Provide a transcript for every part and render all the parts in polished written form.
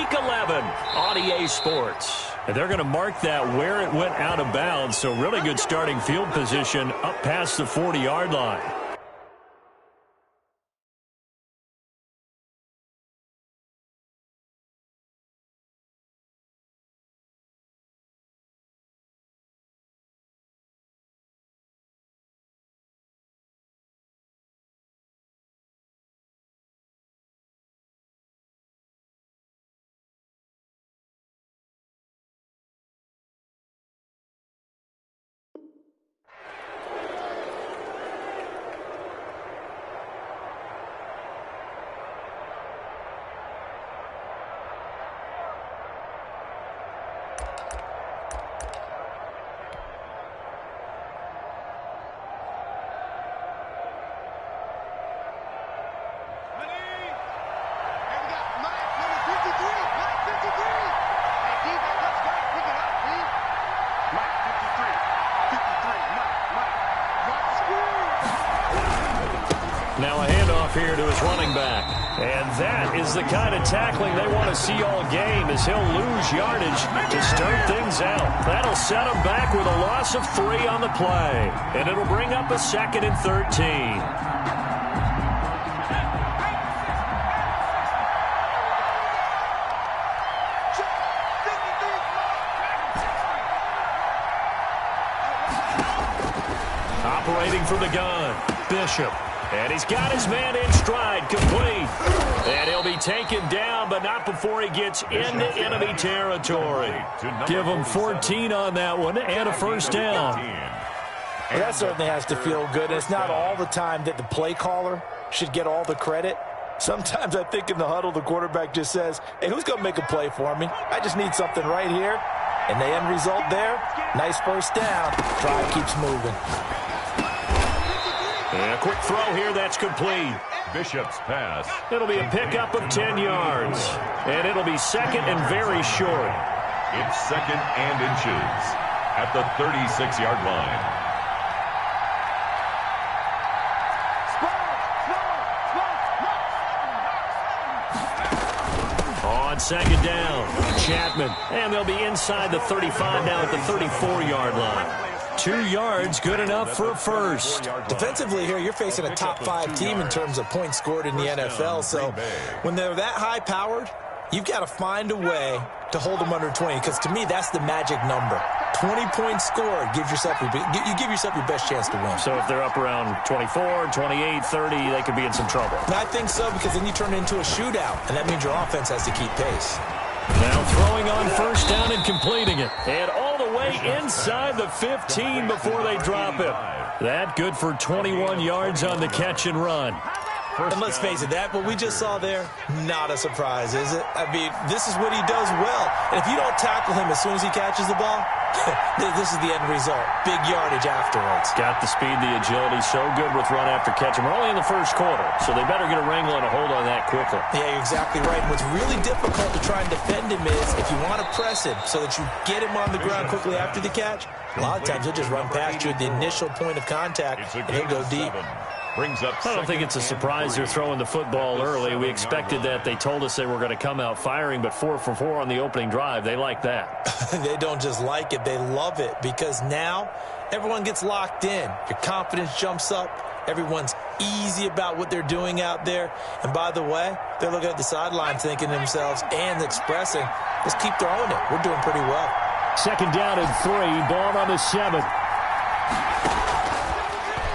Week 11 on EA Sports. And they're going to mark that where it went out of bounds, so really good starting field position up past the 40-yard line. Now a handoff here to his running back. And that is the kind of tackling they want to see all game, as he'll lose yardage to start things out. That'll set him back with a loss of 3 on the play. And it'll bring up a 2nd and 13. Operating from the gun, Bishop. And he's got his man in stride, complete. And he'll be taken down, but not before he gets into enemy territory. Give him 14 on that one and a first down. Well, that certainly has to feel good. It's not all the time that the play caller should get all the credit. Sometimes I think in the huddle, the quarterback just says, hey, who's going to make a play for me? I just need something right here. And the end result there, nice first down. Drive keeps moving. And a quick throw here, that's complete. Bishop's pass. It'll be a pickup of 10 yards. And it'll be 2nd and very short. It's 2nd and inches at the 36-yard line. On 2nd down, Chapman. And they'll be inside the 35 now at the 34-yard line. 2 yards, good enough for a first. Defensively here, you're facing a top 5 team in terms of points scored in the NFL. So when they're that high-powered, you've got to find a way to hold them under 20. Because to me, that's the magic number. 20 points scored, you give yourself your best chance to win. So if they're up around 24, 28, 30, they could be in some trouble. And I think so, because then you turn it into a shootout, and that means your offense has to keep pace. Now throwing on first down and completing it. And all the way inside the 15 before they drop it. That good for 21 yards on the catch and run. And let's face it, what we just saw there, not a surprise, is it? I mean, this is what he does well. And if you don't tackle him as soon as he catches the ball, this is the end result. Big yardage afterwards. Got the speed, the agility, so good with run after catch. And we're only in the first quarter, so they better get a wrangle and a hold on that quickly. Yeah, you're exactly right. And what's really difficult to try and defend him is if you want to press him so that you get him on the ground quickly after the catch, a lot of times he'll just run past you at the initial point of contact, and he'll go deep. Brings up I don't think it's a surprise they're throwing the football early. We expected that. They told us they were going to come out firing, but 4 for 4 on the opening drive. They like that. They don't just like it. They love it, because now everyone gets locked in. Your confidence jumps up. Everyone's easy about what they're doing out there. And by the way, they're looking at the sideline thinking to themselves and expressing, let's keep throwing it. We're doing pretty well. 2nd down and 3. Ball on the 7.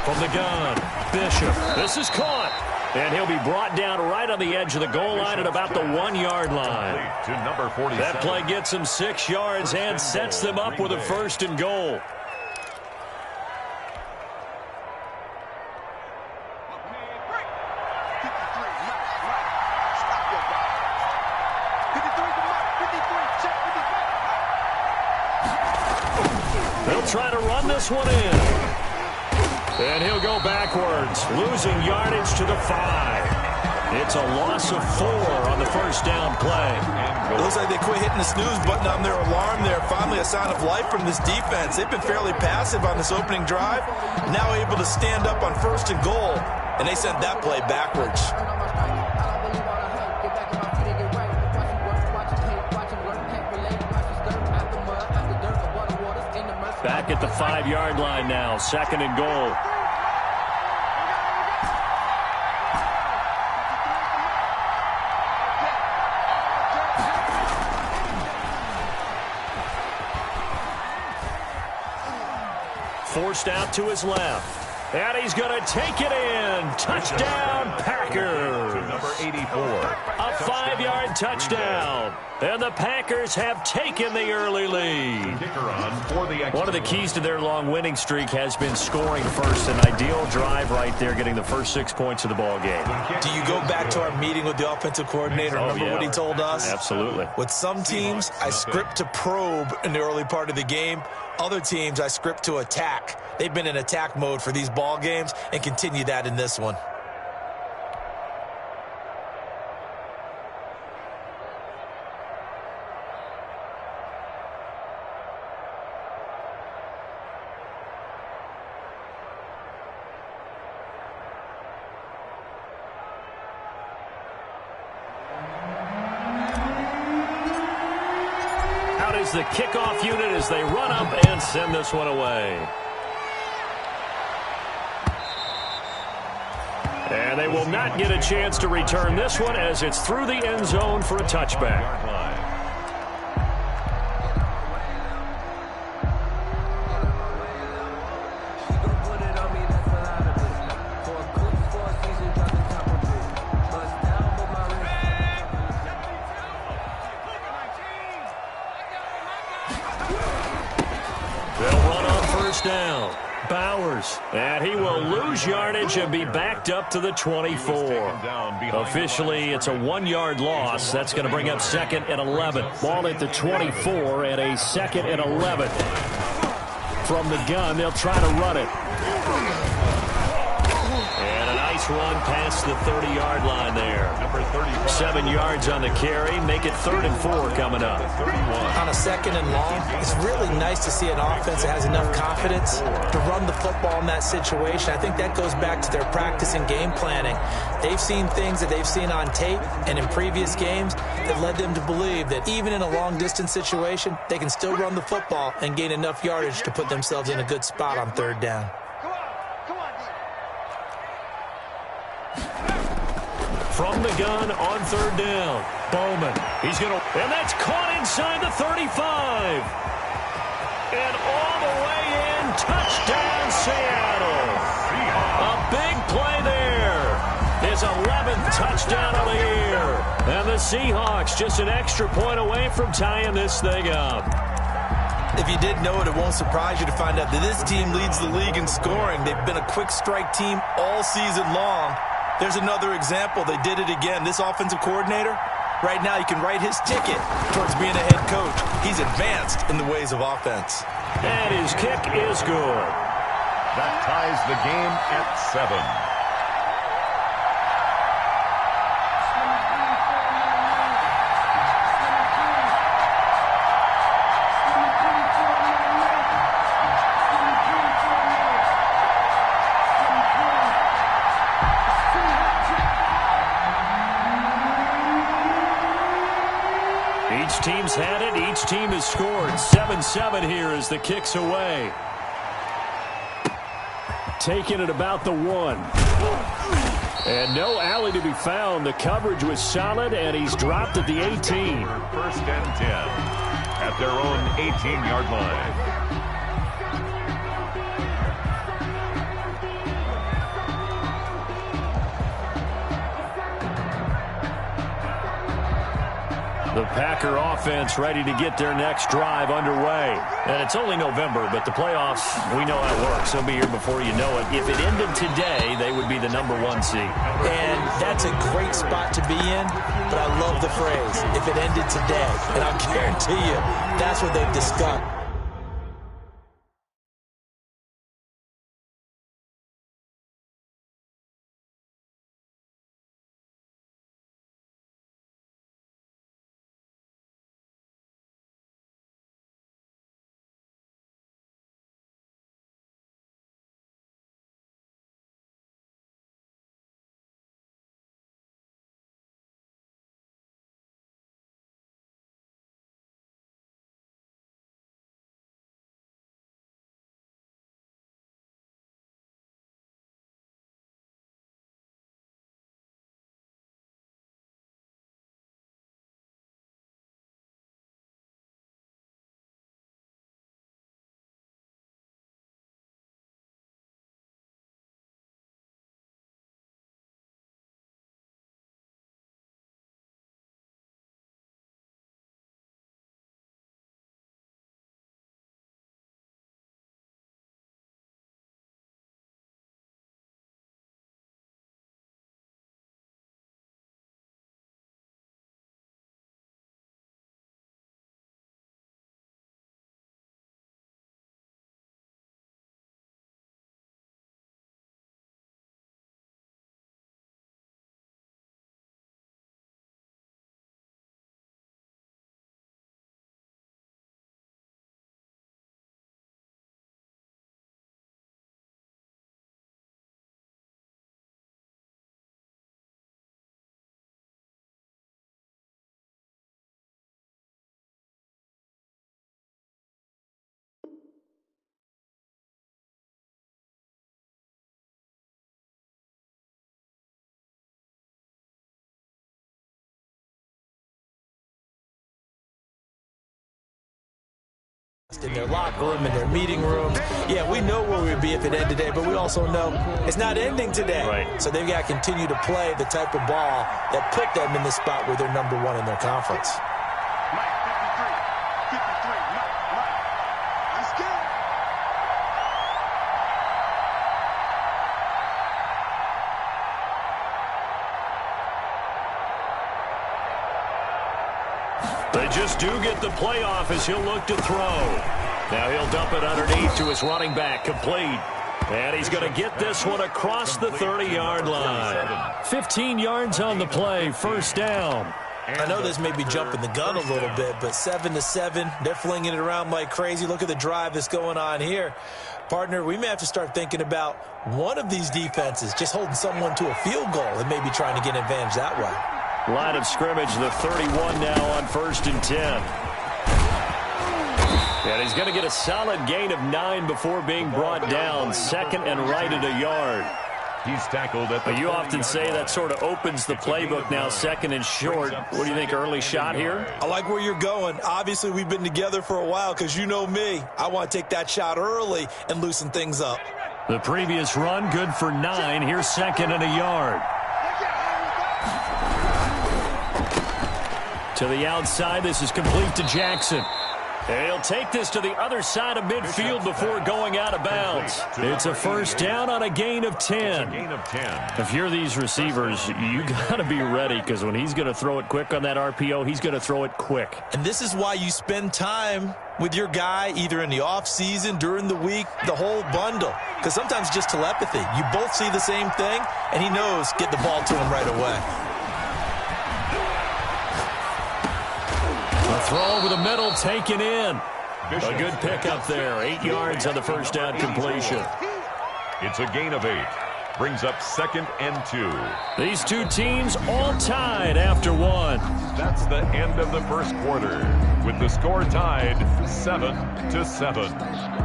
From the gun, Bishop. This is caught. And he'll be brought down right on the edge of the goal line at about the 1-yard line. To number 47. That play gets him 6 yards and sets them up with a 1st and goal. They'll try to run this one in. And he'll go backwards, losing yardage to the 5. It's a loss of 4 on the first down play. It looks like they quit hitting the snooze button on their alarm there. Finally a sign of life from this defense. They've been fairly passive on this opening drive. Now able to stand up on 1st and goal. And they sent that play backwards. Back at the 5-yard line now, 2nd and goal. Forced out to his left. And he's going to take it in. Touchdown, Packers. Number 84. A 5-yard touchdown. And the Packers have taken the early lead. One of the keys to their long winning streak has been scoring first. An ideal drive right there, getting the first 6 points of the ball game. Do you go back to our meeting with the offensive coordinator? Remember what he told us? Absolutely. With some teams, I script to probe in the early part of the game. Other teams, I script to attack. They've been in attack mode for these ball games and continue that in this one. Out is the kickoff unit as they run up and send this one away. And they will not get a chance to return this one as it's through the end zone for a touchback. They'll run on first down. Bowers, and he will lose yardage and be backed up to the 24. Officially, it's a 1-yard loss. That's going to bring up 2nd and 11. Ball at the 24 and a 2nd and 11. From the gun, they'll try to run it. And a nice run past the 30-yard line there. 7 yards on the carry. Make it 3rd and 4 coming up. On a 2nd and long, it's really nice to see an offense that has enough confidence to run the football in that situation. I think that goes back to their practice and game planning. They've seen things that they've seen on tape and in previous games that led them to believe that even in a long-distance situation, they can still run the football and gain enough yardage to put themselves in a good spot on 3rd down. From the gun on 3rd down. Bowman. He's going to... And that's caught inside the 35. And all the way in. Touchdown, Seattle. A big play there. His 11th touchdown of the year. And the Seahawks just an extra point away from tying this thing up. If you didn't know it, it won't surprise you to find out that this team leads the league in scoring. They've been a quick strike team all season long. There's another example. They did it again. This offensive coordinator, right now, you can write his ticket towards being a head coach. He's advanced in the ways of offense. And his kick is good. That ties the game at 7. Each team's had it. Each team has scored. 7-7 here as the kick's away. Taking it about the 1. And no alley to be found. The coverage was solid, and he's dropped at the 18. 1st and 10 at their own 18-yard line. The Packer offense ready to get their next drive underway. And it's only November, but the playoffs, we know how it works. They'll be here before you know it. If it ended today, they would be the number 1 seed. And that's a great spot to be in, but I love the phrase, if it ended today. And I'll guarantee you, that's what they've discussed. rest, in their locker room, in their meeting rooms. Yeah, we know where we'd be if it ended today, but we also know it's not ending today. Right. So they've got to continue to play the type of ball that put them in the spot where they're #1 in their conference. They just do get the playoff as he'll look to throw. Now he'll dump it underneath to his running back, complete. And he's going to get this one across the 30-yard line. 15 yards on the play, first down. I know this may be jumping the gun a little bit, but 7-7, they're flinging it around like crazy. Look at the drive that's going on here. Partner, we may have to start thinking about one of these defenses just holding someone to a field goal and maybe trying to get an advantage that way. Line of scrimmage, the 31 now on 1st and 10. And he's going to get a solid gain of 9 before being brought down. Second and right at a yard. He's tackled at the You often say that sort of opens the playbook now, second and short. What do you think, early shot here? I like where you're going. Obviously, we've been together for a while because you know me. I want to take that shot early and loosen things up. The previous run, good for 9. Here's second and a yard. To the outside, this is complete to Jackson. And he'll take this to the other side of midfield before going out of bounds. It's a first down on a gain of 10. If you're these receivers, you got to be ready because when he's going to throw it quick on that RPO, he's going to throw it quick. And this is why you spend time with your guy either in the offseason, during the week, the whole bundle. Because sometimes it's just telepathy. You both see the same thing, and he knows get the ball to him right away. Throw over the middle, taken in. A good pickup there. 8 yards on the first down completion. It's a gain of 8. Brings up 2nd and 2. These two teams all tied after 1. That's the end of the first quarter, with the score tied 7-7.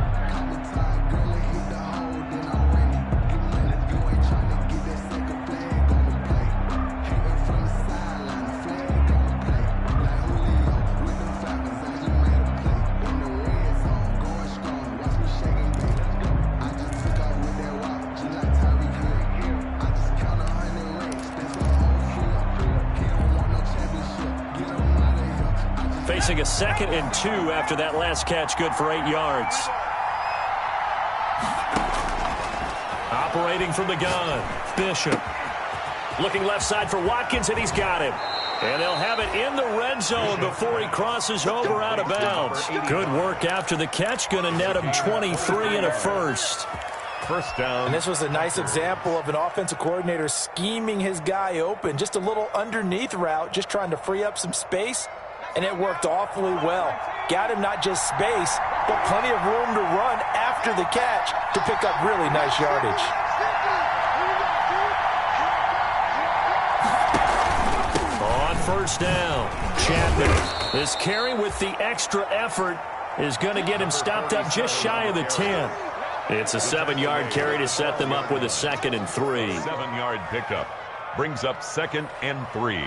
Facing a 2nd and 2 after that last catch, good for 8 yards. Operating from the gun, Bishop. Looking left side for Watkins, and he's got him. And they'll have it in the red zone before he crosses over out of bounds. Good work after the catch, going to net him 23 and a first. First down. And this was a nice example of an offensive coordinator scheming his guy open. Just a little underneath route, just trying to free up some space. And it worked awfully well. Got him not just space, but plenty of room to run after the catch to pick up really nice yardage. On first down, Chapman. This carry with the extra effort is going to get him stopped up just shy of the 10. It's a 7-yard carry to set them up with a 2nd and 3. 7-yard pickup. Brings up 2nd and 3.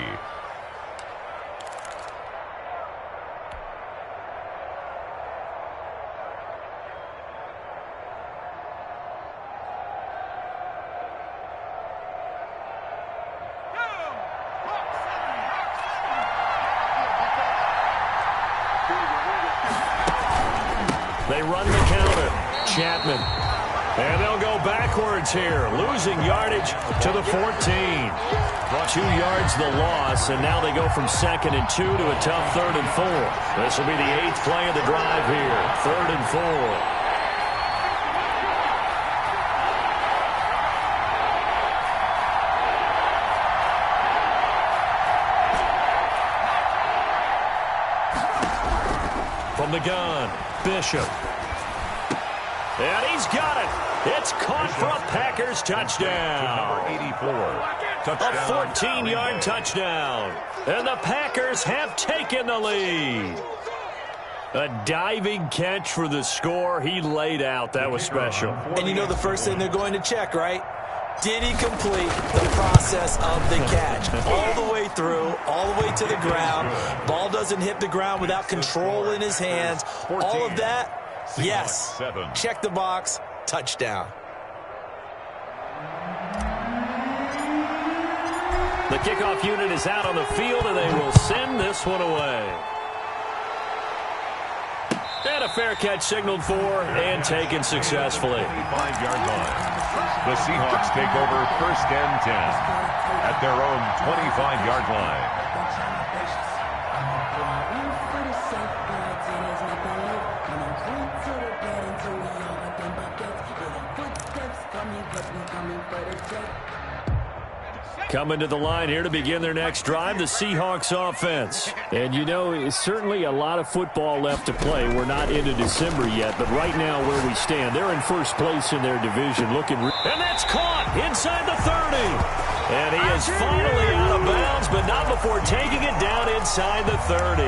They run the counter. Chapman. And they'll go backwards here, losing yardage to the 14. 2 yards the loss, and now they go from 2nd and 2 to a tough 3rd and 4. This will be the 8th play of the drive here. 3rd and 4. From the gun, Bishop. And he's got it. It's caught for a Packers touchdown. Number 84. Touchdown. A 14-yard touchdown. And the Packers have taken the lead. A diving catch for the score. He laid out. That was special. And you know the first thing they're going to check, right? Did he complete the process of the catch? All the way through, all the way to the ground. Ball doesn't hit the ground without control in his hands. All of that, yes. Check the box, touchdown. The kickoff unit is out on the field, and they will send this one away. And a fair catch signaled for and taken successfully. 5-yard line. The Seahawks take over 1st and 10 at their own 25-yard line. Coming to the line here to begin their next drive, the Seahawks offense. And you know, it's certainly a lot of football left to play. We're not into December yet, but right now where we stand, they're in first place in their division. And that's caught inside the 30. And he is finally out of bounds, but not before taking it down inside the 30.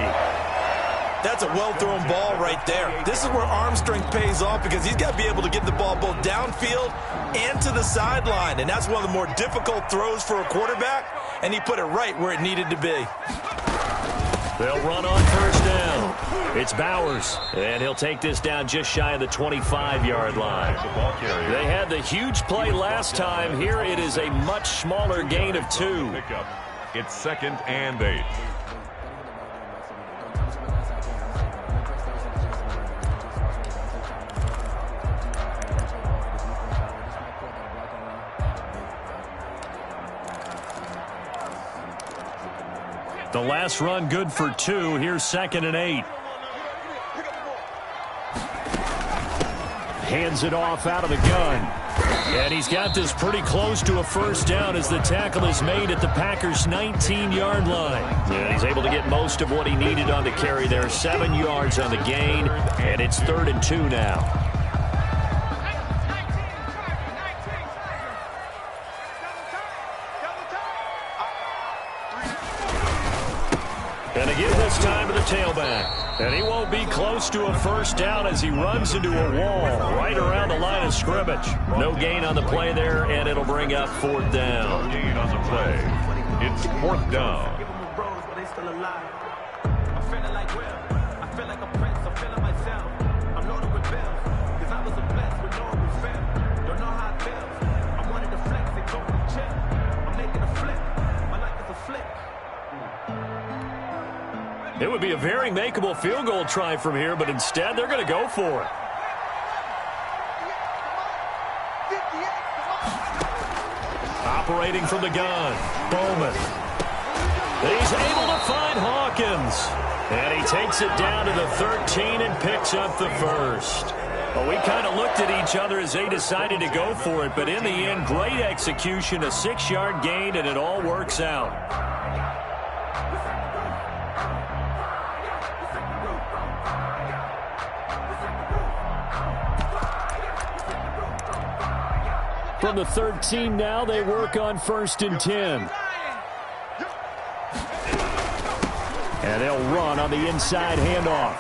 That's a well-thrown ball right there. This is where arm strength pays off because he's got to be able to get the ball both downfield and to the sideline. And that's one of the more difficult throws for a quarterback, and he put it right where it needed to be. They'll run on 1st down. It's Bowers, and he'll take this down just shy of the 25-yard line. They had the huge play last time. Here it is a much smaller gain of 2. It's 2nd and 8. The last run good for 2. Here's 2nd and 8. Hands it off out of the gun. And he's got this pretty close to a 1st down as the tackle is made at the Packers' 19-yard line. And he's able to get most of what he needed on the carry there. 7 yards on the gain, and it's 3rd and 2 now. And again this time to the tailback. And he won't be close to a 1st down as he runs into a wall right around the line of scrimmage. No gain on the play there, and it'll bring up 4th down. No gain on the play. It's 4th down. It would be a very makeable field goal try from here, but instead they're going to go for it. Operating from the gun, Bowman. He's able to find Hawkins. And he takes it down to the 13 and picks up the 1st. Well, we kind of looked at each other as they decided to go for it, but in the end, great execution, a 6-yard gain, and it all works out. From the 13 now, they work on 1st and 10. And they'll run on the inside handoff.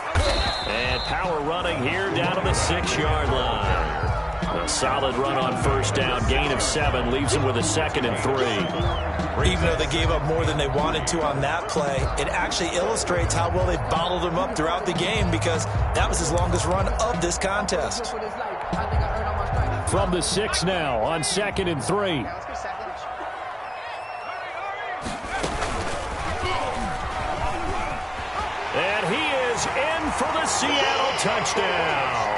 And power running here down to the 6-yard line. A solid run on 1st down. Gain of 7 leaves them with a 2nd and 3. Even though they gave up more than they wanted to on that play, it actually illustrates how well they've bottled them up throughout the game because that was his longest run of this contest. From the 6 now on 2nd and 3. And he is in for the Seattle touchdown.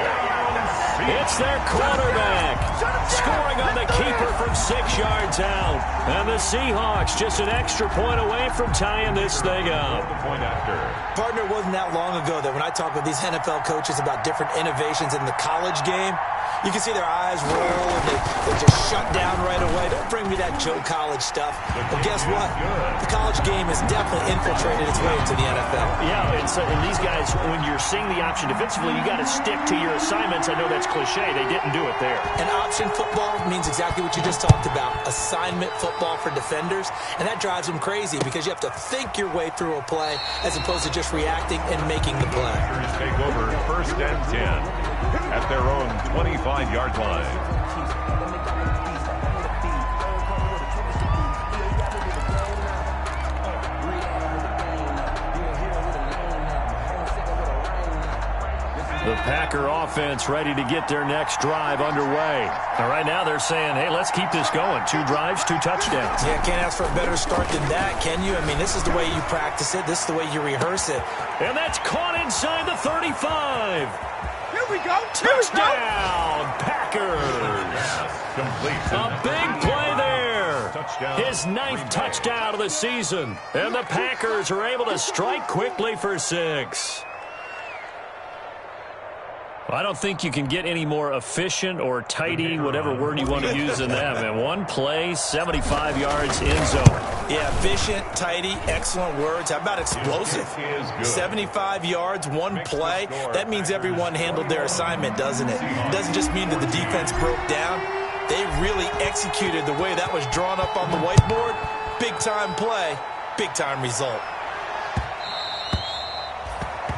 It's their quarterback scoring on the keeper from 6 yards out. And the Seahawks just an extra point away from tying this thing up. Partner, wasn't that long ago that when I talk with these NFL coaches about different innovations in the college game, you can see their eyes roll and they just shut down right away. Don't bring me that Joe College stuff. Well, guess what? The college game has definitely infiltrated its way into the NFL. Yeah, and these guys, when you're seeing the option defensively, you got to stick to your assignments. I know that's cliche. They didn't do it there. And option football means exactly what you just talked about, assignment football for defenders. And that drives them crazy because you have to think your way through a play as opposed to just reacting and making the play. Take over 1st and 10 at their own 25-yard line. The Packer offense ready to get their next drive underway. And right now they're saying, hey, let's keep this going. 2 drives, 2 touchdowns. Yeah, can't ask for a better start than that, can you? I mean, this is the way you practice it. This is the way you rehearse it. And that's caught inside the 35. Here we go. Touchdown, Packers. Complete. A big play there. His 9th touchdown of the season. And the Packers are able to strike quickly for 6. I don't think you can get any more efficient or tidy, whatever word you want to use in that, man. 1 play, 75 yards, end zone. Yeah, efficient, tidy, excellent words. How about explosive? 75 yards, 1 play. That means everyone handled their assignment, doesn't it? It doesn't just mean that the defense broke down. They really executed the way that was drawn up on the whiteboard. Big-time play, big-time result.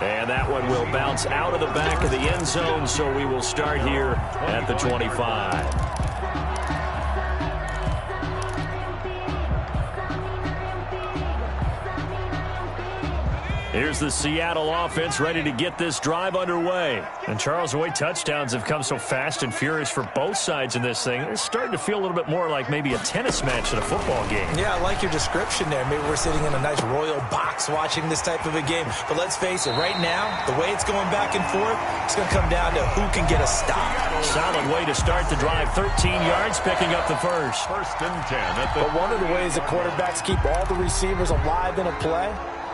And that one will bounce out of the back of the end zone, so we will start here at the 25. Here's the Seattle offense ready to get this drive underway. And Charles, the way touchdowns have come so fast and furious for both sides in this thing, it's starting to feel a little bit more like maybe a tennis match than a football game. Yeah, I like your description there. Maybe we're sitting in a nice royal box watching this type of a game. But let's face it, right now, the way it's going back and forth, it's going to come down to who can get a stop. Solid way to start the drive. 13 yards, picking up the first. First and 10. But one of the ways that quarterbacks keep all the receivers alive in a play,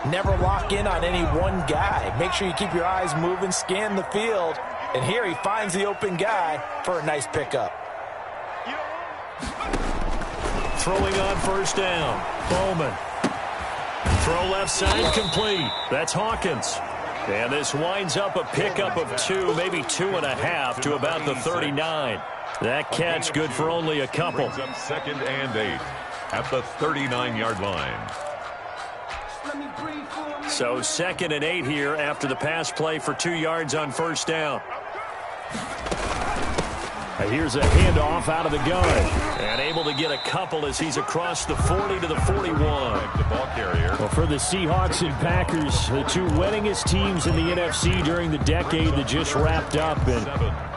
never lock in on any one guy. Make sure you keep your eyes moving, scan the field. And here he finds the open guy for a nice pickup. Throwing on first down. Bowman. Throw left side, complete. That's Hawkins. And this winds up a pickup of 2, maybe 2.5 to about the 39. That catch good for only a couple. Brings up 2nd and 8 at the 39-yard line. So 2nd and 8 here after the pass play for 2 yards on first down. Here's a handoff out of the gun. And able to get a couple as he's across the 40 to the 41. The ball carrier. Well, for the Seahawks and Packers, the 2 winningest teams in the NFC during the decade that just wrapped up. And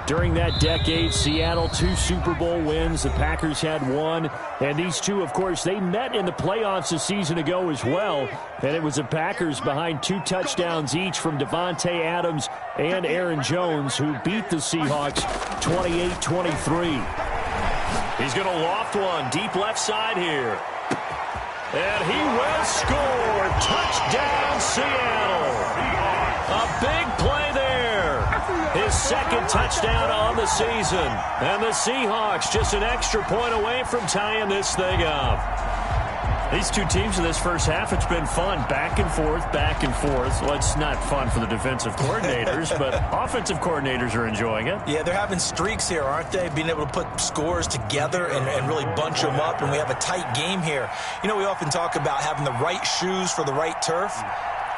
during that decade, Seattle 2 Super Bowl wins. The Packers had 1. And these 2, of course, they met in the playoffs a season ago as well. And it was the Packers behind 2 touchdowns each from Devontae Adams and Aaron Jones, who beat the Seahawks 28-23. He's going to loft one deep left side here. And he will score. Touchdown, Seattle. A big play there. His 2nd touchdown on the season. And the Seahawks just an extra point away from tying this thing up. These 2 teams in this first half, it's been fun. Back and forth, back and forth. Well, it's not fun for the defensive coordinators, but offensive coordinators are enjoying it. Yeah, they're having streaks here, aren't they? Being able to put scores together and really bunch them up, and we have a tight game here. You know, we often talk about having the right shoes for the right turf.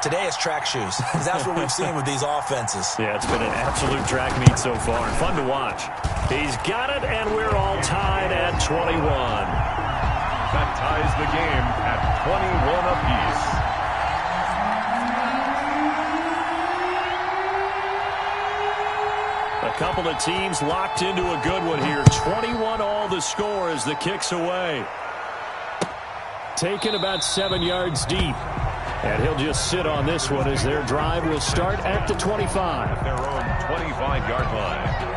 Today it's track shoes, because that's what we've seen with these offenses. Yeah, it's been an absolute track meet so far. Fun to watch. He's got it, and we're all tied at 21. That ties the game at 21 apiece. A couple of teams locked into a good one here. 21 all the score as the kick's away. Taken about 7 yards deep. And he'll just sit on this one as their drive will start at the 25. At their own 25-yard line.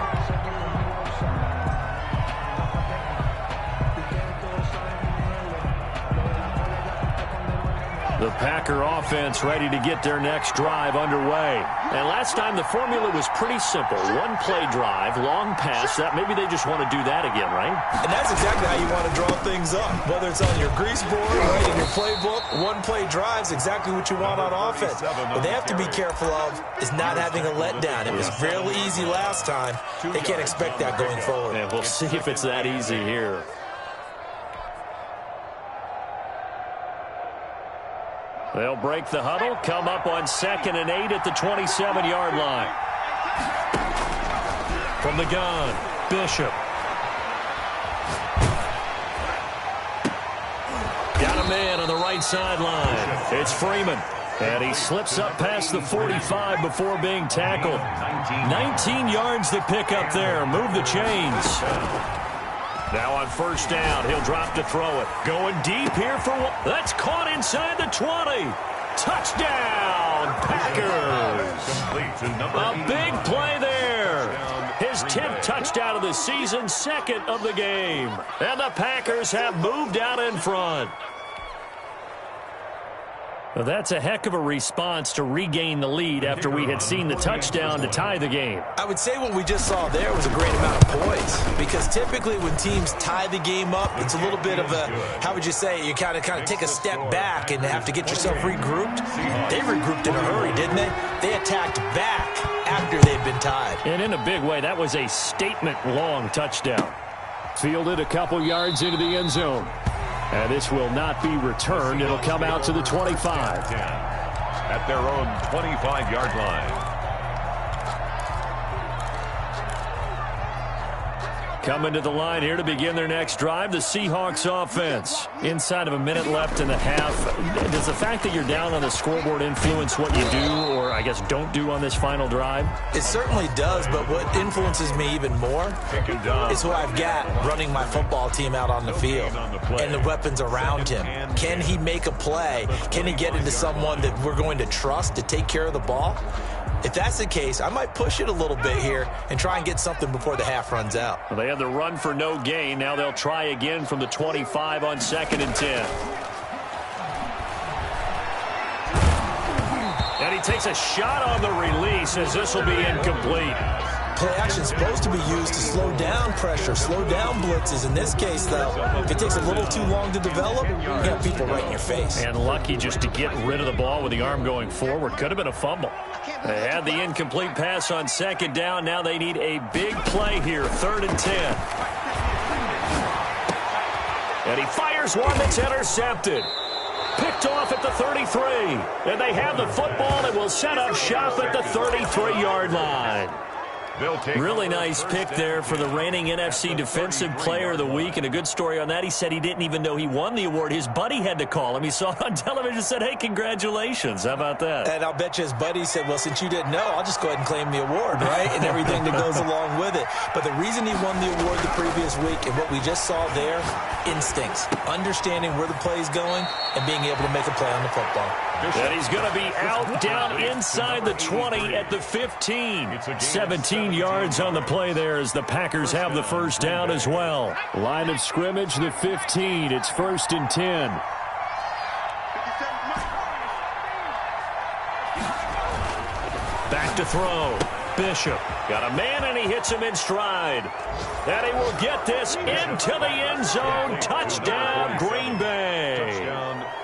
The Packer offense ready to get their next drive underway. And last time the formula was pretty simple. 1 play drive, long pass. That maybe they just want to do that again, right? And that's exactly how you want to draw things up. Whether it's on your grease board, right, in your playbook, 1 play drive's exactly what you want on offense. What they have to be careful of is not having a letdown. It was real easy last time. They can't expect that going forward. And we'll see if it's that easy here. They'll break the huddle, come up on 2nd and 8 at the 27-yard line. From the gun, Bishop. Got a man on the right sideline. It's Freeman. And he slips up past the 45 before being tackled. 19 yards to pick up there. Move the chains. Now on first down, he'll drop to throw it. Going deep here for one. That's caught inside the 20. Touchdown, Packers. A big play there. His 10th touchdown of the season, second of the game. And the Packers have moved out in front. Well, that's a heck of a response to regain the lead after we had seen the touchdown to tie the game. I would say what we just saw there was a great amount of poise, because typically when teams tie the game up, it's a little bit of a, how would you say, you kind of take a step back and have to get yourself regrouped. They regrouped in a hurry, didn't they? They attacked back after they'd been tied. And in a big way, that was a statement-long touchdown. Fielded a couple yards into the end zone. And this will not be returned. It'll come out to the 25. At their own 25-yard line. Coming to the line here to begin their next drive, the Seahawks offense. Inside of a minute left in the half. Does the fact that you're down on the scoreboard influence what you do, or I guess don't do on this final drive? It certainly does, but what influences me even more is who I've got running my football team out on the field and the weapons around him. Can he make a play? Can he get into someone that we're going to trust to take care of the ball? If that's the case, I might push it a little bit here and try and get something before the half runs out. Well, they had the run for no gain. Now they'll try again from the 25 on 2nd and 10. And he takes a shot on the release as this will be incomplete. Play action is supposed to be used to slow down pressure, slow down blitzes. In this case, though, if it takes a little too long to develop, you got people right in your face. And lucky just to get rid of the ball with the arm going forward. Could have been a fumble. They had the incomplete pass on 2nd down. Now they need a big play here, 3rd and 10. And he fires one that's intercepted. Picked off at the 33. And they have the football and will set up shop at the 33-yard line. Really nice pick there for the reigning NFC Defensive Player of the Week, and a good story on that. He said he didn't even know he won the award. His buddy had to call him. He saw it on television and said, hey, congratulations. How about that? And I'll bet you his buddy said, well, since you didn't know, I'll just go ahead and claim the award, right? And everything that goes along with it. But the reason he won the award the previous week and what we just saw there, instincts, understanding where the play is going and being able to make a play on the football. And he's going to be out down inside the 20 at the 15. 17 yards on the play there as the Packers have the first down as well. Line of scrimmage, the 15. It's 1st and 10. Back to throw. Bishop got a man and he hits him in stride. And he will get this into the end zone. Touchdown, Green Bay.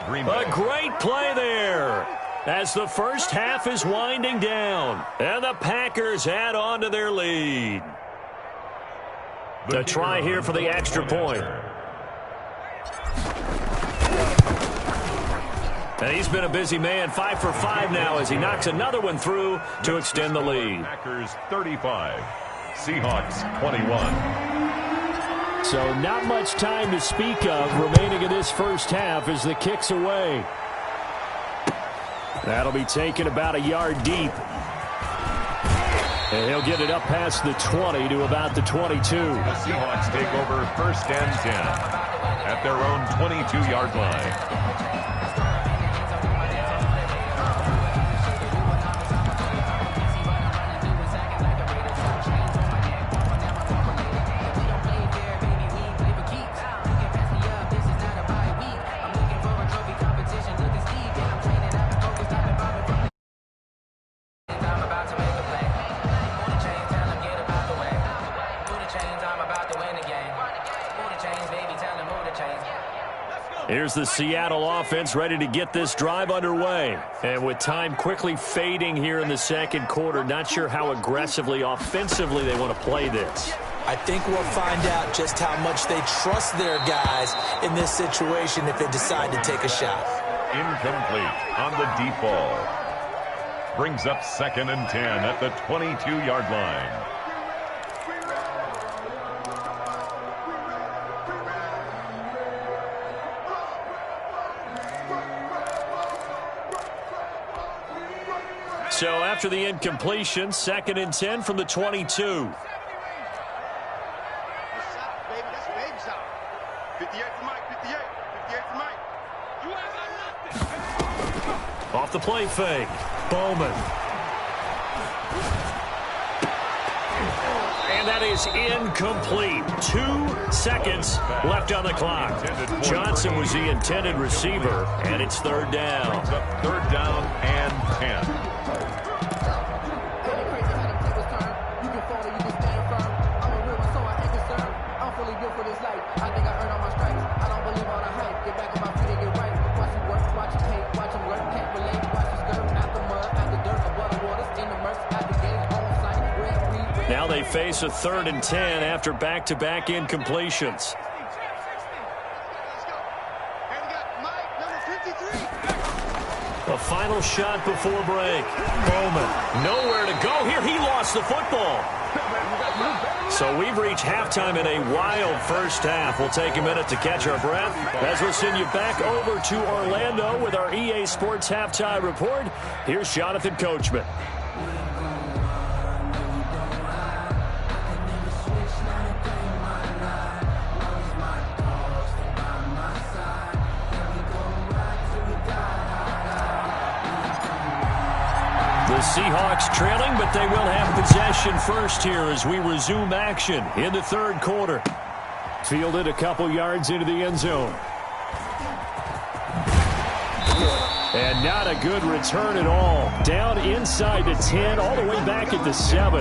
A great play there as the first half is winding down. And the Packers add on to their lead. The try here for the extra point. And he's been a busy man, 5 for 5 now as he knocks another one through to extend the lead. Packers 35, Seahawks 21. So not much time to speak of remaining in this first half as the kick's away. That'll be taken about a yard deep. And he'll get it up past the 20 to about the 22. The Seahawks take over 1st and 10 at their own 22-yard line. Here's the Seattle offense ready to get this drive underway. And with time quickly fading here in the second quarter, not sure how aggressively, offensively they want to play this. I think we'll find out just how much they trust their guys in this situation if they decide to take a shot. Incomplete on the deep ball. Brings up 2nd and 10 at the 22-yard line. So after the incompletion, 2nd and 10 from the 22. Off the play fake, Bowman. And that is incomplete. 2 seconds left on the clock. Johnson was the intended receiver, and it's 3rd down. 3rd down and 10. Now they face a 3rd and 10 after back-to-back incompletions. A final shot before break. Bowman, nowhere to go here. He lost the football. So we've reached halftime in a wild first half. We'll take a minute to catch our breath as we'll send you back over to Orlando with our EA Sports Halftime Report. Here's Jonathan Coachman. The Seahawks trailing, but they will have possession first here as we resume action in the 3rd quarter. Fielded a couple yards into the end zone. And not a good return at all. Down inside the 10, all the way back at the 7.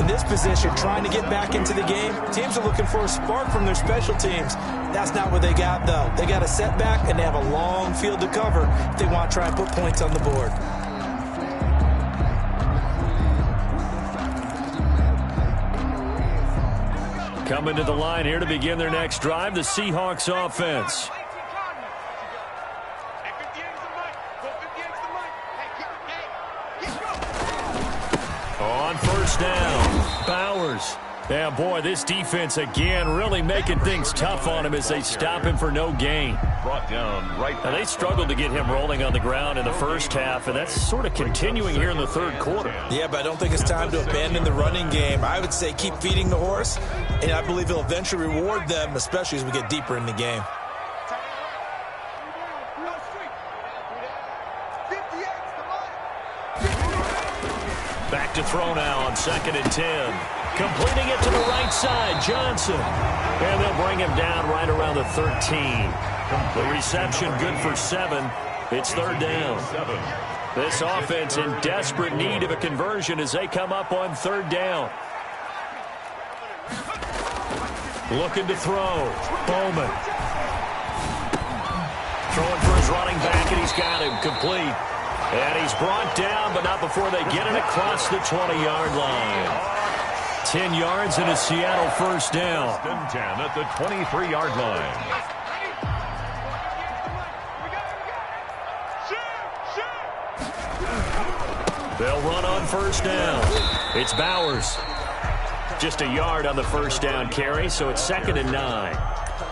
In this position, trying to get back into the game, teams are looking for a spark from their special teams. That's not what they got, though. They got a setback, and they have a long field to cover if they want to try and put points on the board. Coming to the line here to begin their next drive, the Seahawks offense. On 1st down, Bowers. Yeah, boy, this defense again really making things tough on him as they stop him for no gain. Brought down right. Now, they struggled to get him rolling on the ground in the first half, and that's sort of continuing here in the 3rd quarter. Yeah, but I don't think it's time to abandon the running game. I would say keep feeding the horse, and I believe he'll eventually reward them, especially as we get deeper in the game. Back to throw now on 2nd and 10. Completing it to the right side, Johnson. And they'll bring him down right around the 13. The reception good for 7. It's 3rd down. This offense in desperate need of a conversion as they come up on 3rd down. Looking to throw. Bowman. Throwing for his running back, and he's got him complete. And he's brought down, but not before they get it across the 20-yard line. 10 yards and a Seattle 1st down. 10 at the 23-yard line. They'll run on 1st down. It's Bowers. Just a yard on the 1st down carry, so it's 2nd and 9.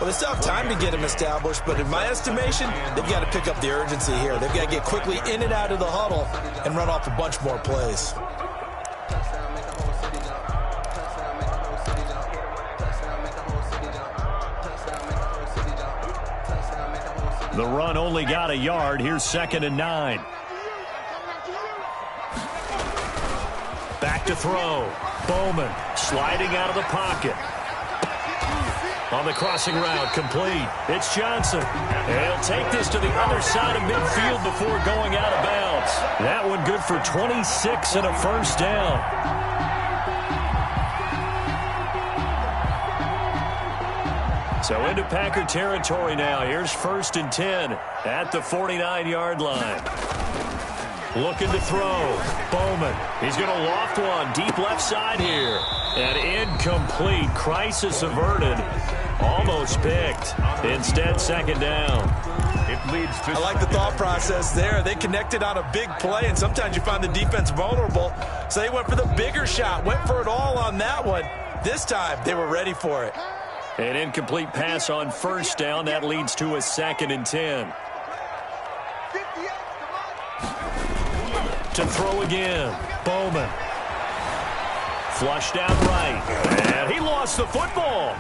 Well, they still have time to get him established, but in my estimation, they've got to pick up the urgency here. They've got to get quickly in and out of the huddle and run off a bunch more plays. The run only got a yard. Here's 2nd and 9. Back to throw. Bowman sliding out of the pocket. On the crossing route, complete. It's Johnson. And he'll take this to the other side of midfield before going out of bounds. That one good for 26 and a 1st down. So into Packer territory now. Here's 1st and 10 at the 49-yard line. Looking to throw. Bowman. He's going to loft one deep left side here. And incomplete. Crisis averted. Almost picked. Instead, 2nd down. It leads to. I like the thought process there. They connected on a big play, and sometimes you find the defense vulnerable. So they went for the bigger shot. Went for it all on that one. This time, they were ready for it. An incomplete pass on 1st down. That leads to a 2nd and 10. To throw again. Bowman. Flushed out right. And he lost the football.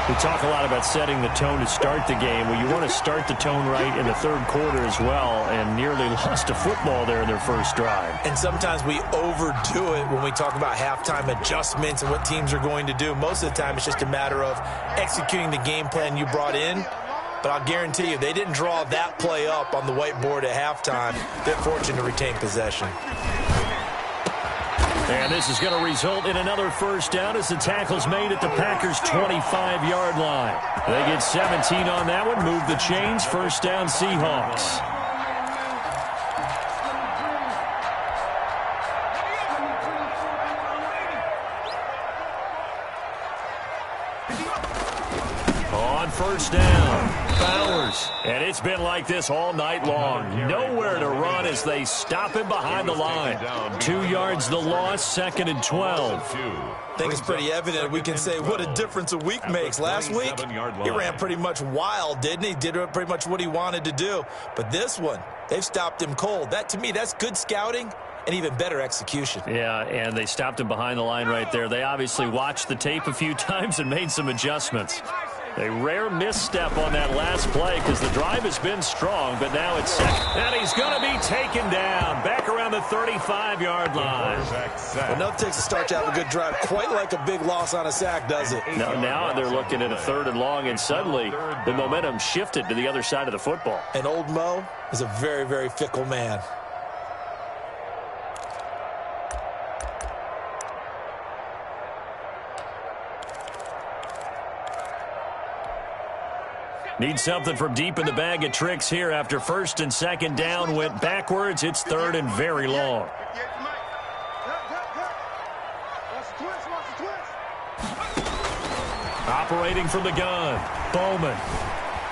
We talk a lot about setting the tone to start the game. Well, you want to start the tone right in the third quarter as well, and nearly lost a football there in their first drive. And sometimes we overdo it when we talk about halftime adjustments and what teams are going to do. Most of the time, it's just a matter of executing the game plan you brought in. But I'll guarantee you, they didn't draw that play up on the whiteboard at halftime. They're fortunate to retain possession. And this is going to result in another first down as the tackle's made at the Packers' 25-yard line. They get 17 on that one, move the chains, first down Seahawks. On first down, Bowers. And it's been like this all night long. Nowhere to run as they stop him behind the line. 2 yards the loss, second and 12. I think it's pretty evident. We can say what a difference a week makes. Last week, he ran pretty much wild, didn't he? Did pretty much what he wanted to do. But this one, they've stopped him cold. That, to me, that's good scouting and even better execution. Yeah, and they stopped him behind the line right there. They obviously watched the tape a few times and made some adjustments. A rare misstep on that last play because the drive has been strong, but now it's second. And he's going to be taken down back around the 35-yard line. Well, nothing takes a start to have a good drive. Quite like a big loss on a sack, does it? Now they're looking at a third and long, and suddenly the momentum shifted to the other side of the football. And old Mo is a very, very fickle man. Need something from deep in the bag of tricks here after first and second down went backwards. It's third and very long. Operating from the gun, Bowman.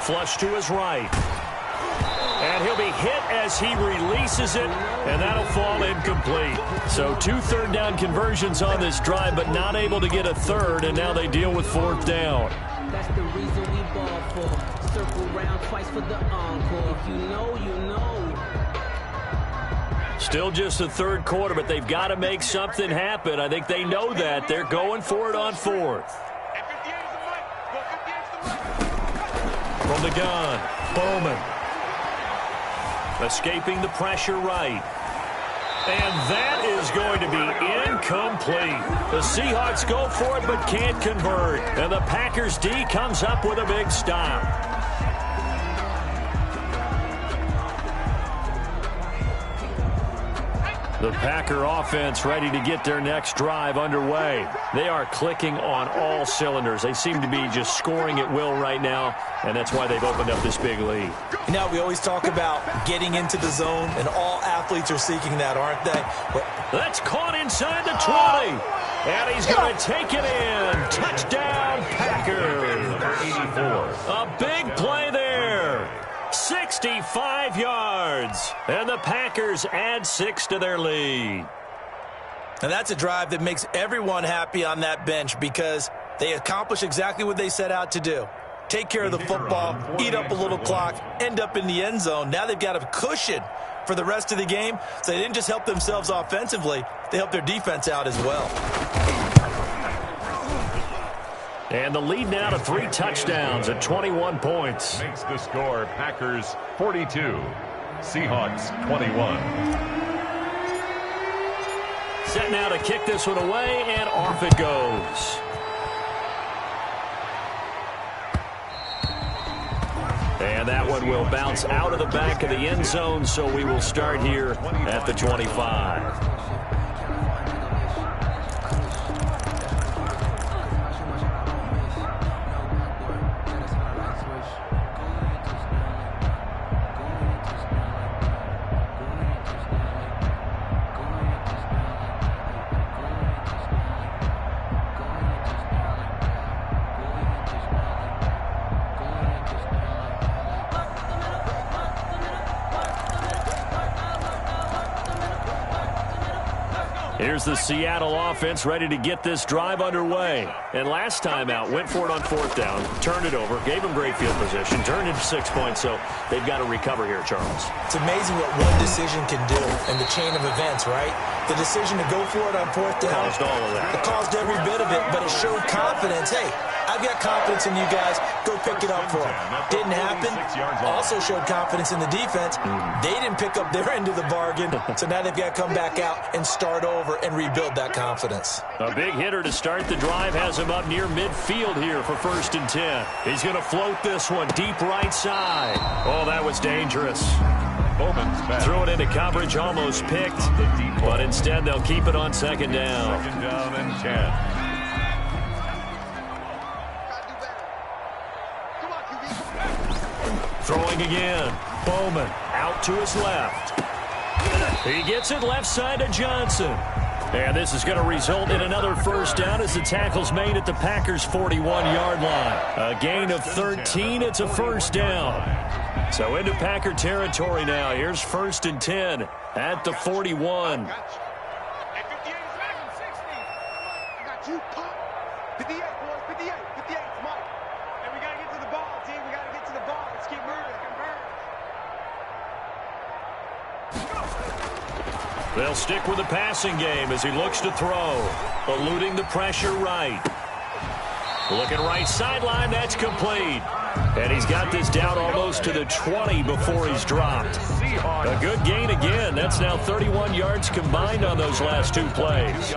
Flush to his right. And he'll be hit as he releases it, and that'll fall incomplete. So 2 third down conversions on this drive, but not able to get a third, and now they deal with fourth down. That's the reason we ball for. Circle round twice for the encore. If you know, you know. Still just the third quarter, but they've got to make something happen. I think they know that. They're going for it on fourth. From the gun, Bowman. Escaping the pressure right. And that is going to be incomplete. The Seahawks go for it but can't convert. And the Packers D comes up with a big stop. The Packer offense ready to get their next drive underway. They are clicking on all cylinders. They seem to be just scoring at will right now, and that's why they've opened up this big lead. You know, we always talk about getting into the zone, and all athletes are seeking that, aren't they? That's caught inside the 20. And he's going to take it in. Touchdown, Packers. A big play there. 65 yards. And the Packers add 6 to their lead. And that's a drive that makes everyone happy on that bench because they accomplish exactly what they set out to do. Take care of the football, eat up a little clock, end up in the end zone. Now they've got a cushion for the rest of the game. So they didn't just help themselves offensively, they helped their defense out as well. And the lead now to 3 touchdowns at 21 points. Makes the score Packers 42, Seahawks 21. Set now to kick this one away, and off it goes. And that one will bounce out of the back of the end zone, so we will start here at the 25. Here's the Seattle offense ready to get this drive underway. And last time out, went for it on 4th down, turned it over, gave them great field position, turned into 6 points, so they've got to recover here, Charles. It's amazing what one decision can do in the chain of events, right? The decision to go for it on 4th down. Caused all of that. It caused every bit of it, but it showed confidence. Hey, I've got confidence in you guys. Go pick it up for them. Didn't happen. Also showed confidence in the defense. They didn't pick up their end of the bargain, so now they've got to come back out and start over and rebuild that confidence. A big hitter to start the drive has him up near midfield here for 1st and 10. He's going to float this one deep right side. Oh, that was dangerous. Threw it into coverage, almost picked, but instead they'll keep it on 2nd down. 2nd down and 10. Throwing again. Bowman out to his left. He gets it left side to Johnson. And this is going to result in another 1st down as the tackle's made at the Packers' 41-yard line. A gain of 13. It's a 1st down. So into Packer territory now. Here's 1st and 10 at the 41. They'll stick with the passing game as he looks to throw. Eluding the pressure right. Looking right sideline, that's complete. And he's got this down almost to the 20 before he's dropped. A good gain again. That's now 31 yards combined on those last 2 plays.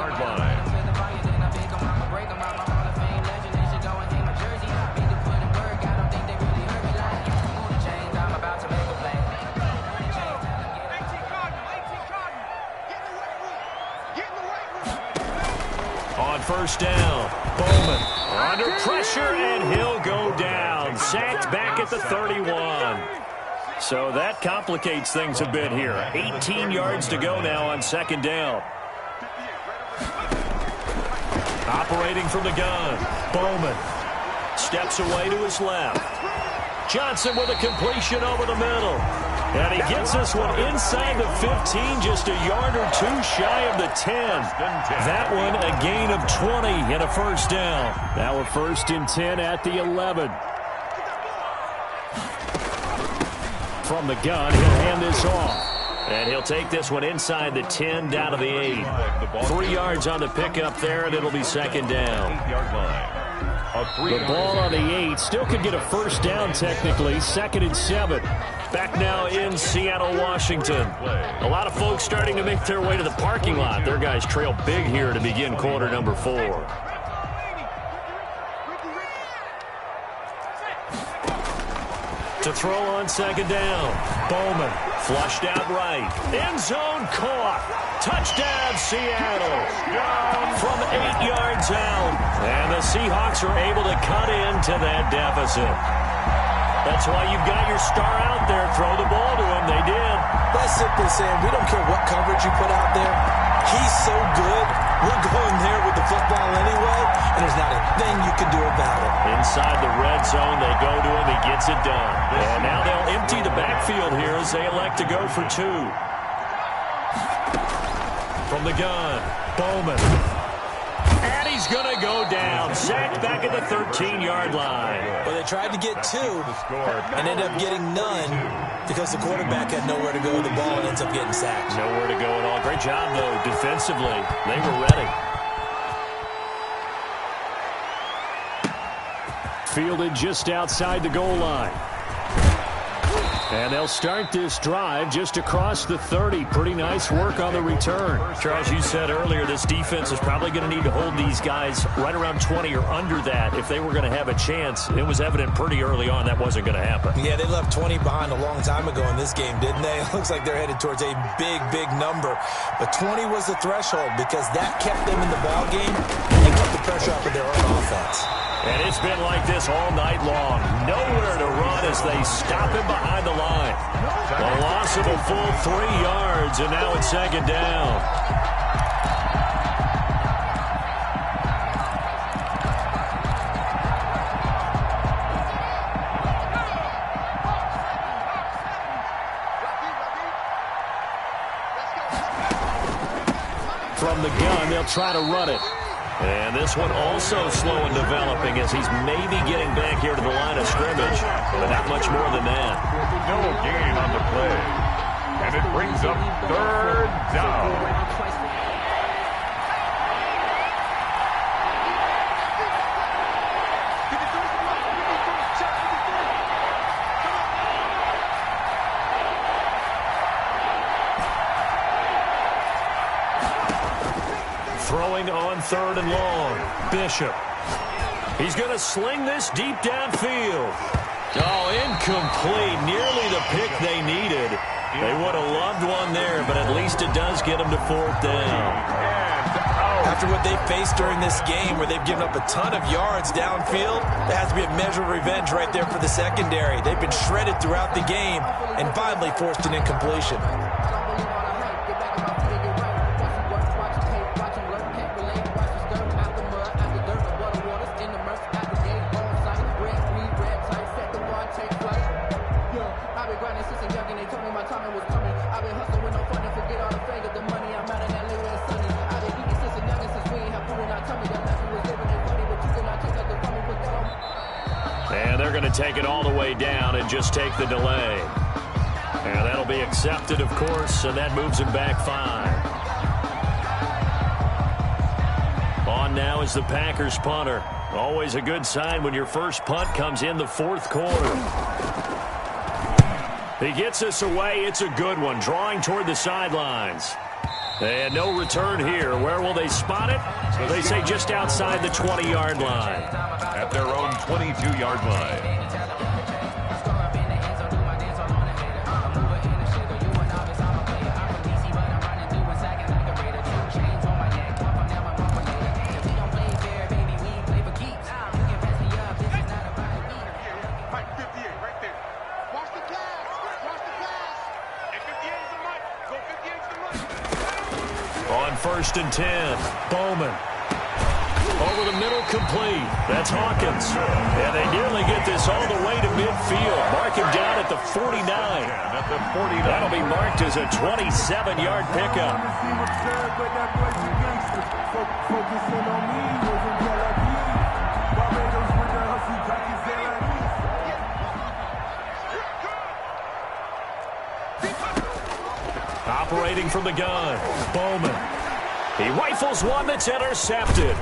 On 1st down, Bowman under pressure, and he'll go down. Sacked back at the 31. So that complicates things a bit here. 18 yards to go now on 2nd down. Operating from the gun, Bowman steps away to his left. Johnson with a completion over the middle. And he gets this one inside the 15, just a yard or 2 shy of the 10. That one a gain of 20 and a 1st down. Now a 1st and 10 at the 11. From the gun, he'll hand this off. And he'll take this one inside the 10, down to the 8. 3 yards on the pickup there, and it'll be 2nd down. The ball on the 8. Still could get a 1st down technically. 2nd and 7. Back now in Seattle, Washington. A lot of folks starting to make their way to the parking lot. Their guys trail big here to begin quarter number 4. To throw on 2nd down. Bowman flushed out right. End zone caught. Touchdown, Seattle. From 8 yards out. And the Seahawks are able to cut into that deficit. That's why you've got your star out there. Throw the ball to him. They did. That's simply saying we don't care what coverage you put out there. He's so good. We're going there with the football anyway, and there's not a thing you can do about it. Inside the red zone, they go to him. He gets it done. And now they'll empty the backfield here as they elect to go for 2. From the gun, Bowman. And he's going to go down. Sacked back at the 13-yard line. Well, they tried to get 2 and ended up getting none because the quarterback had nowhere to go with the ball and ends up getting sacked. Nowhere to go at all. Great job, though, defensively. They were ready. Fielded just outside the goal line. And they'll start this drive just across the 30. Pretty nice work on the return. Charles, you said earlier this defense is probably going to need to hold these guys right around 20 or under that if they were going to have a chance. It was evident pretty early on that wasn't going to happen. Yeah, they left 20 behind a long time ago in this game, didn't they? It looks like they're headed towards a big, big number. But 20 was the threshold because that kept them in the ball game and kept the pressure up in their own offense. And it's been like this all night long. Nowhere to run as they stop him behind the line. A loss of a full 3 yards, and now it's 2nd down. From the gun, they'll try to run it. And this one also slow in developing as he's maybe getting back here to the line of scrimmage, but not much more than that. No gain on the play. And it brings up third down. Throwing on 3rd and long. Bishop. He's going to sling this deep downfield. Oh, incomplete. Nearly the pick they needed. They would have loved one there, but at least it does get them to 4th down. After what they faced during this game where they've given up a ton of yards downfield, there has to be a measure of revenge right there for the secondary. They've been shredded throughout the game and finally forced an incompletion. And they're going to take it all the way down and just take the delay. And that'll be accepted, of course, and that moves him back 5. On now is the Packers punter. Always a good sign when your first punt comes in the 4th quarter. He gets this away. It's a good one, drawing toward the sidelines. And no return here. Where will they spot it? They say just outside the 20-yard line. At their own 22-yard line. On 1st and 10, Bowman. Over the middle, complete. That's Hawkins. And they nearly get this all the way to midfield. Mark him down at the 49. At the 49. That'll be marked as a 27-yard pickup. Operating from the gun, Bowman. He rifles one that's intercepted.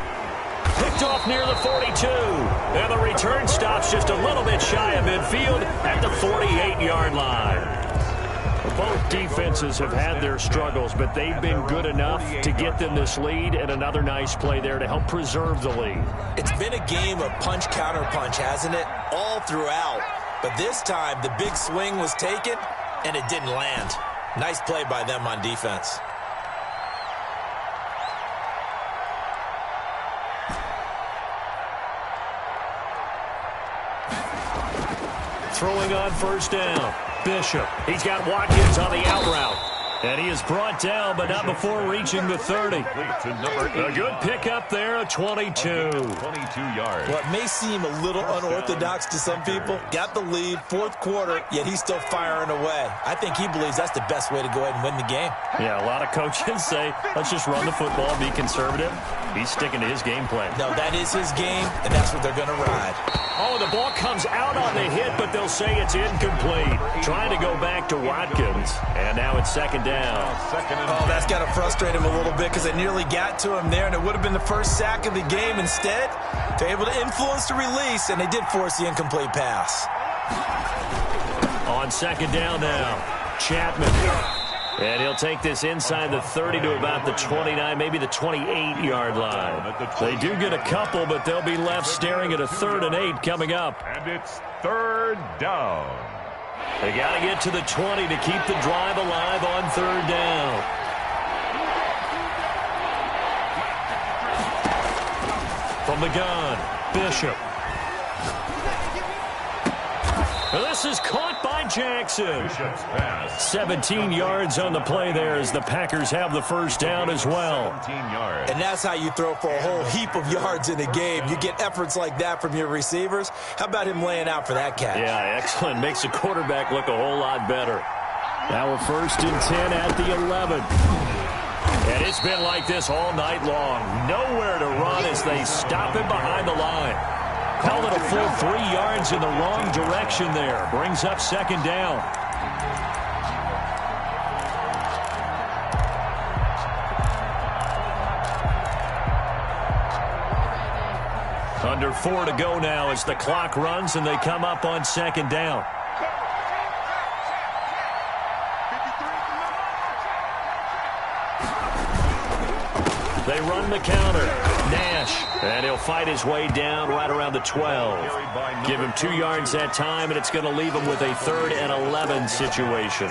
Picked off near the 42. And the return stops just a little bit shy of midfield at the 48-yard line. Both defenses have had their struggles, but they've been good enough to get them this lead, and another nice play there to help preserve the lead. It's been a game of punch-counter-punch, hasn't it? All throughout. But this time, the big swing was taken, and it didn't land. Nice play by them on defense. Throwing on 1st down. Bishop. He's got Watkins on the out route. And he is brought down, but not before reaching the 30. A good pickup there, a 22. 22 yards. Well, it may seem a little unorthodox to some people. Got the lead, 4th quarter, yet he's still firing away. I think he believes that's the best way to go ahead and win the game. Yeah, a lot of coaches say, let's just run the football, be conservative. He's sticking to his game plan. No, that is his game, and that's what they're going to ride. Oh, the ball comes out on the hit, but they'll say it's incomplete. Trying to go back to Watkins, and now it's 2nd down. Oh, that's got to frustrate him a little bit because they nearly got to him there, and it would have been the first sack of the game. Instead, they're able to influence the release, and they did force the incomplete pass. On 2nd down now, Chapman. And he'll take this inside the 30 to about the 29, maybe the 28-yard line. They do get a couple, but they'll be left staring at a 3rd and 8 coming up. And it's 3rd down. They got to get to the 20 to keep the drive alive on 3rd down. From the gun, Bishop. This is caught by Jackson. Bishop's pass. 17 yards on the play there as the Packers have the 1st down as well. 17 yards. And that's how you throw for a whole heap of yards in a game. You get efforts like that from your receivers. How about him laying out for that catch? Yeah, excellent. Makes the quarterback look a whole lot better. Now a 1st and 10 at the 11. And it's been like this all night long. Nowhere to run as they stop him behind the line. Call it a full 3 yards in the wrong direction there. Brings up second down. Under 4 to go now as the clock runs and they come up on second down. They run the counter. Nash. And he'll fight his way down right around the 12. Give him 2 yards that time, and it's going to leave him with a 3rd and 11 situation.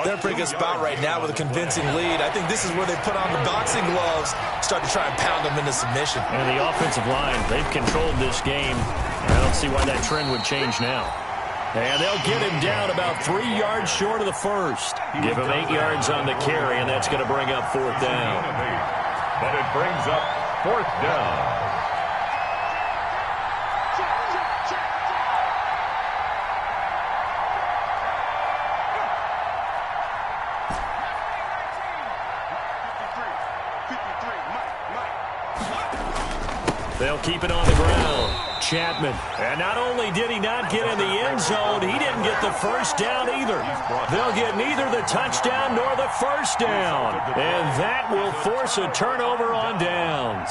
They're in a pretty good spot right now with a convincing lead. I think this is where they put on the boxing gloves, start to try and pound them into submission. And the offensive line, they've controlled this game. I don't see why that trend would change now. And they'll get him down about 3 yards short of the first. Give him 8 yards on the carry, and that's going to bring up 4th down. But it brings up 4th down. They'll keep it on the ground. Chapman. And not only did he not get in the end zone, he didn't get the first down either. They'll get neither the touchdown nor the first down. And that will force a turnover on downs.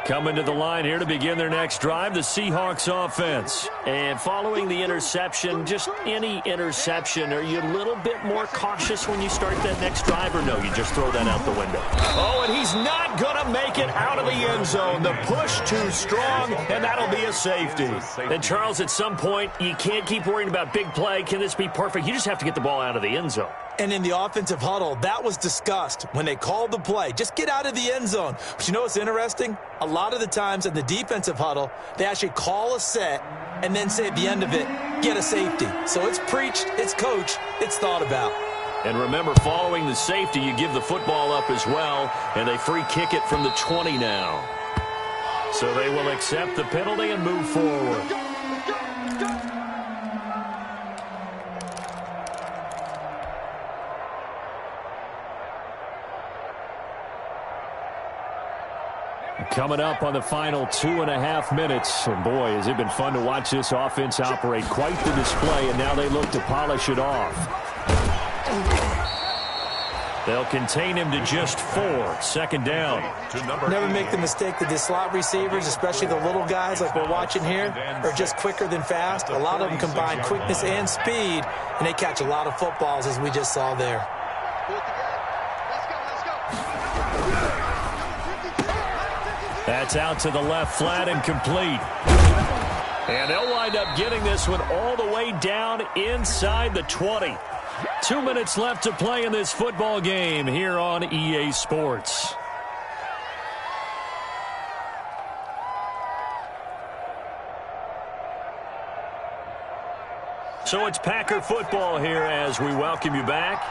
Coming to the line here to begin their next drive, the Seahawks offense. And following the interception, just any interception, are you a little bit more cautious when you start that next drive, or no, you just throw that out the window? Oh, and he's not going to make it out of the end zone. The push too strong, and that'll be a safety. And, Charles, at some point, you can't keep worrying about big play. Can this be perfect? You just have to get the ball out of the end zone. And in the offensive huddle, that was discussed when they called the play. Just get out of the end zone. But you know what's interesting? A lot of the times in the defensive huddle, they actually call a set and then say at the end of it, get a safety. So it's preached, it's coached, it's thought about. And remember, following the safety, you give the football up as well, and they free kick it from the 20 now. So they will accept the penalty and move forward. Coming up on the final 2.5 minutes. And boy, has it been fun to watch this offense operate. Quite the display, and now they look to polish it off. They'll contain him to just 4. Second down. Never make the mistake that the slot receivers, especially the little guys like we're watching here, are just quicker than fast. A lot of them combine quickness and speed, and they catch a lot of footballs, as we just saw there. That's out to the left flat and complete. And they'll wind up getting this one all the way down inside the 20. 2 minutes left to play in this football game here on EA Sports. So it's Packer football here as we welcome you back.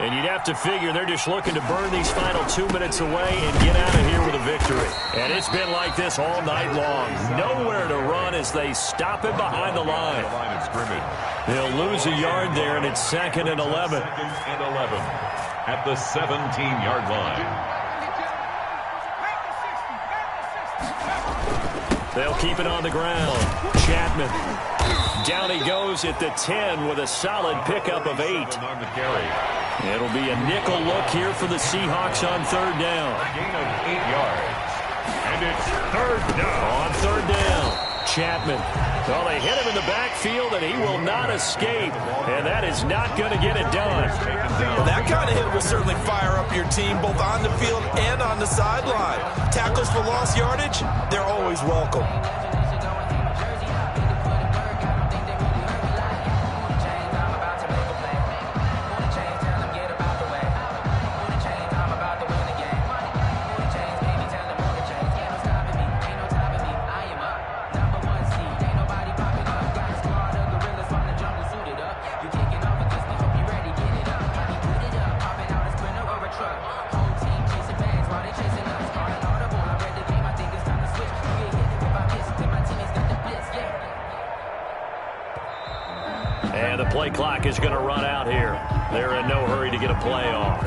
And you'd have to figure they're just looking to burn these final 2 minutes away and get out of here with a victory. And it's been like this all night long. Nowhere to run as they stop him behind the line. They'll lose a yard there, and it's 2nd and 11. 2nd and 11 at the 17-yard line. They'll keep it on the ground. Chapman. Down he goes at the 10 with a solid pickup of 8. It'll be a nickel look here for the Seahawks on 3rd down. Gain of 8 yards. And it's 3rd down. On 3rd down, Chapman. Well, they hit him in the backfield, and he will not escape. And that is not going to get it done. Well, that kind of hit will certainly fire up your team, both on the field and on the sideline. Tackles for lost yardage, they're always welcome. play clock is going to run out here. They're in no hurry to get a play off.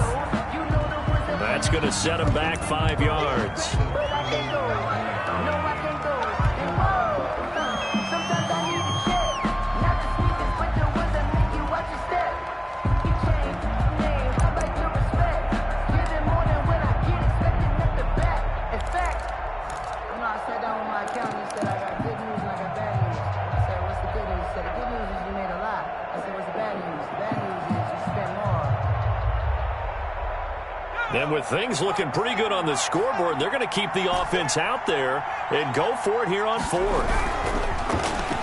That's going to set them back 5 yards. And with things looking pretty good on the scoreboard, they're going to keep the offense out there and go for it here on 4th.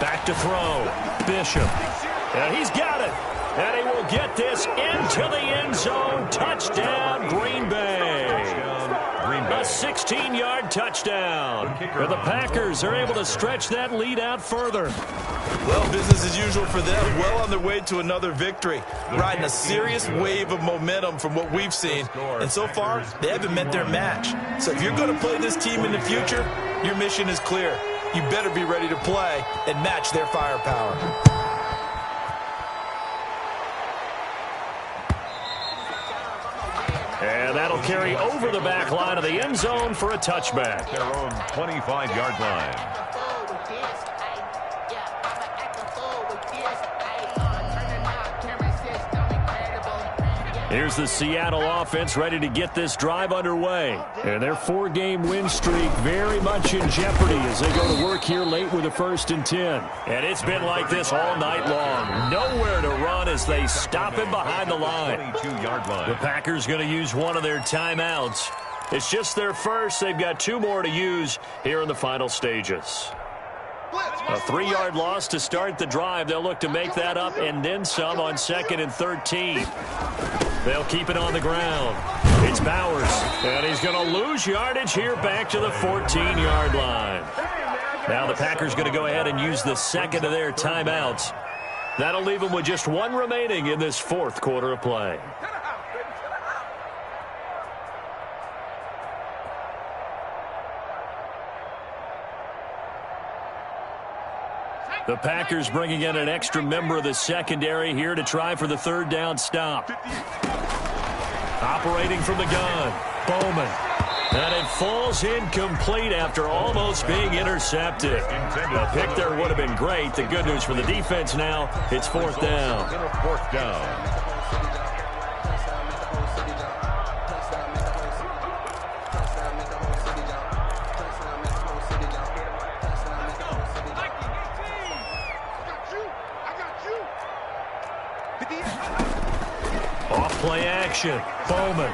Back to throw. Bishop. And he's got it. And he will get this into the end zone. Touchdown, Green Bay. A 16-yard touchdown. And the Packers are able to stretch that lead out further. Well, business as usual for them. Well on their way to another victory. Riding a serious wave of momentum from what we've seen. And so far, they haven't met their match. So if you're going to play this team in the future, your mission is clear. You better be ready to play and match their firepower. And that'll carry over the back line of the end zone for a touchback. Their own 25-yard line. Here's the Seattle offense ready to get this drive underway. And their 4-game win streak very much in jeopardy as they go to work here late with a 1st and 10. And it's been like this all night long. Nowhere to run as they stop him behind the line. 22-yard line. The Packers going to use one of their timeouts. It's just their first. They've got 2 more to use here in the final stages. A 3-yard loss to start the drive. They'll look to make that up and then some on 2nd and 13. They'll keep it on the ground. It's Bowers, and he's going to lose yardage here back to the 14-yard line. Now the Packers going to go ahead and use the second of their timeouts. That'll leave them with just 1 remaining in this 4th quarter of play. The Packers bringing in an extra member of the secondary here to try for the 3rd down stop. Operating from the gun, Bowman. And it falls incomplete after almost being intercepted. A pick there would have been great. The good news for the defense now, it's 4th down. 4th down. Play action. Bowman.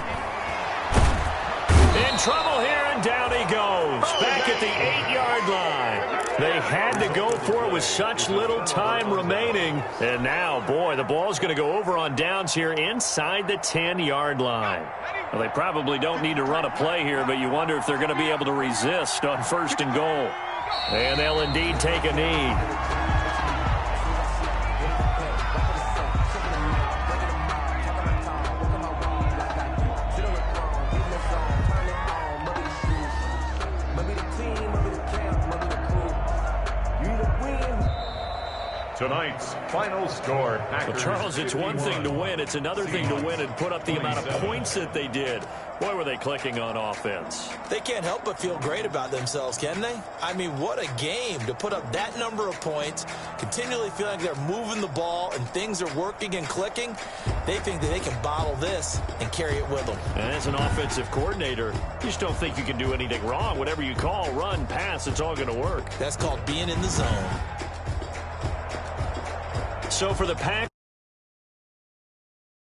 In trouble here, and down he goes. Back at the 8-yard line. They had to go for it with such little time remaining. And now, boy, the ball's going to go over on downs here inside the 10-yard line. Well, they probably don't need to run a play here, but you wonder if they're going to be able to resist on 1st and goal. And they'll indeed take a knee. Tonight's final score. Well, Charles, it's one thing to win. It's another thing to win and put up the amount of points that they did. Boy, were they clicking on offense. They can't help but feel great about themselves, can they? I mean, what a game to put up that number of points, continually feeling like they're moving the ball and things are working and clicking. They think that they can bottle this and carry it with them. And as an offensive coordinator, you just don't think you can do anything wrong. Whatever you call, run, pass, it's all going to work. That's called being in the zone. So for the Packers,